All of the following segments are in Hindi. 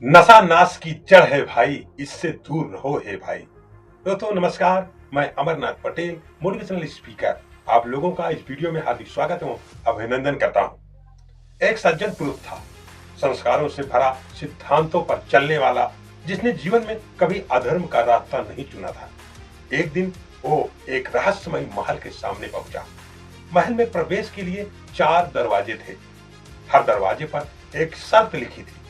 नशा नाश की जड़ है भाई, इससे दूर रहो हे भाई। दोस्तों नमस्कार, मैं अमरनाथ पटेल, मोटिवेशनल स्पीकर, आप लोगों का इस वीडियो में हार्दिक स्वागत एवं अभिनंदन करता हूं। एक सज्जन पुरुष था, संस्कारों से भरा, सिद्धांतों पर चलने वाला, जिसने जीवन में कभी अधर्म का रास्ता नहीं चुना था। एक दिन वो एक रहस्यमय महल के सामने पहुंचा। महल में प्रवेश के लिए 4 दरवाजे थे। हर दरवाजे पर एक शर्त लिखी थी।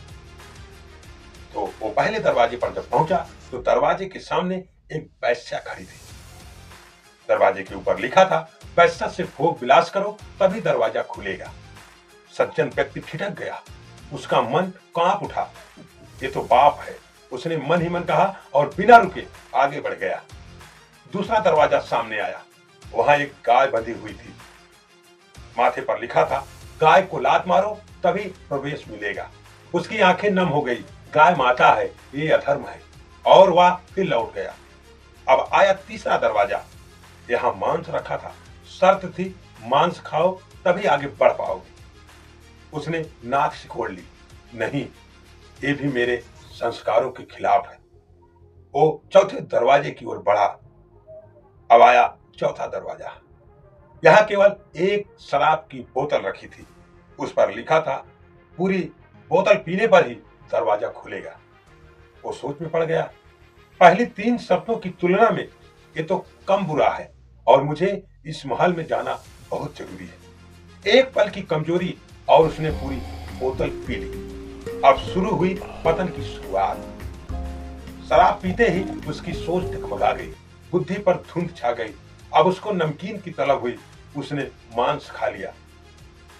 तो वो पहले दरवाजे पर जब पहुंचा तो दरवाजे के सामने एक वेश्या खड़ी थी। दरवाजे के ऊपर लिखा था, वेश्या से भोग विलास करो तभी दरवाजा खुलेगा। सज्जन व्यक्ति ठिठक गया, उसका मन कांप उठा। ये तो पाप है, उसने मन ही मन कहा और बिना रुके आगे बढ़ गया। दूसरा दरवाजा सामने आया, वहां एक गाय बंधी हुई थी। माथे पर लिखा था, गाय को लात मारो तभी प्रवेश मिलेगा। उसकी आंखें नम हो गई, गाय माता है, ये अधर्म है, और वह फिर लौट गया। अब आया तीसरा दरवाजा, यहाँ मांस रखा था। शर्त थी, मांस खाओ तभी आगे बढ़ पाओगे। उसने नाक सिकोड़ ली, नहीं, ये भी मेरे संस्कारों के खिलाफ है। वो चौथे दरवाजे की ओर बढ़ा। अब आया चौथा दरवाजा, यहाँ केवल एक शराब की बोतल रखी थी। उस पर लिखा था, पूरी बोतल पीने पर ही दरवाजा खुलेगा। वो सोच में पड़ गया, पहली 3 शर्तों की तुलना में ये तो कम बुरा है और मुझे इस महल में जाना बहुत जरूरी है। एक पल की कमजोरी और उसने पूरी बोतल पी ली। अब शुरू हुई पतन की शुरुआत। शराब पीते ही उसकी सोच डगमगा गई, बुद्धि पर धुंध छा गई। अब उसको नमकीन की तलब हुई, उसने मांस खा लिया।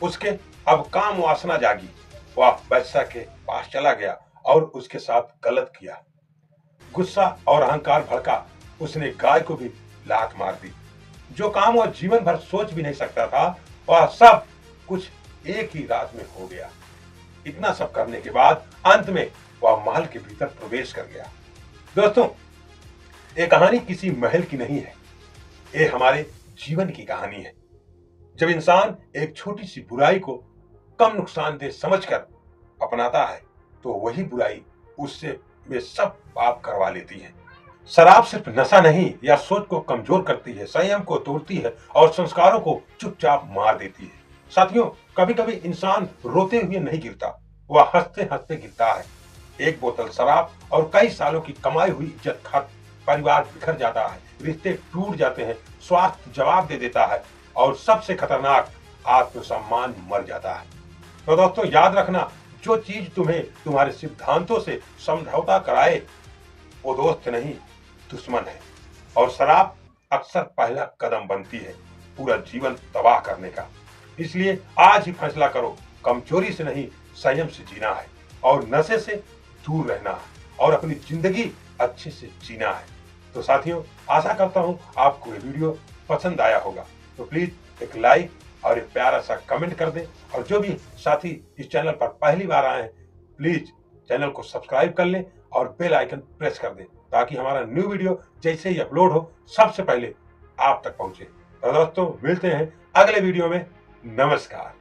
उसके अब काम वासना जागी। वह वेश्या के पास चला गया और उसके साथ गलत किया। गुस्सा और अहंकार भड़का, उसने गाय को भी लात मार दी। जो काम वह जीवन भर सोच भी नहीं सकता था, वह सब कुछ एक ही रात में हो गया। इतना सब करने के बाद अंत में वह महल के भीतर प्रवेश कर गया। दोस्तों, ये कहानी किसी महल की नहीं है, ये हमारे जीवन की कहानी है। जब इंसान एक छोटी सी बुराई को कम नुकसानदेह समझकर अपनाता है, तो वही बुराई उससे वे सब पाप करवा लेती है। शराब सिर्फ नशा नहीं, यह सोच को कमजोर करती है, संयम को तोड़ती है और संस्कारों को चुपचाप मार देती है। साथियों, कभी कभी इंसान रोते हुए नहीं गिरता, वह हंसते हंसते गिरता है। एक बोतल शराब और कई सालों की कमाई हुई इज्जत खत्म, परिवार बिखर जाता है, रिश्ते टूट जाते हैं, स्वास्थ्य जवाब दे देता है और सबसे खतरनाक, आत्मसम्मान मर जाता है। तो दोस्तों याद रखना, जो चीज तुम्हें तुम्हारे सिद्धांतों से समझौता कराए, वो दोस्त नहीं, दुश्मन है। और शराब अक्सर पहला कदम बनती है पूरा जीवन तबाह करने का। इसलिए आज ही फैसला करो, कमजोरी से नहीं, संयम से जीना है और नशे से दूर रहना है और अपनी जिंदगी अच्छे से जीना है। तो साथियों, आशा करता हूं आपको ये वीडियो पसंद आया होगा। तो प्लीज एक लाइक और एक प्यारा सा कमेंट कर दें, और जो भी साथी इस चैनल पर पहली बार आए हैं, प्लीज चैनल को सब्सक्राइब कर लें और बेल आइकन प्रेस कर दें, ताकि हमारा न्यू वीडियो जैसे ही अपलोड हो सबसे पहले आप तक पहुंचे। तो दोस्तों, मिलते हैं अगले वीडियो में। नमस्कार।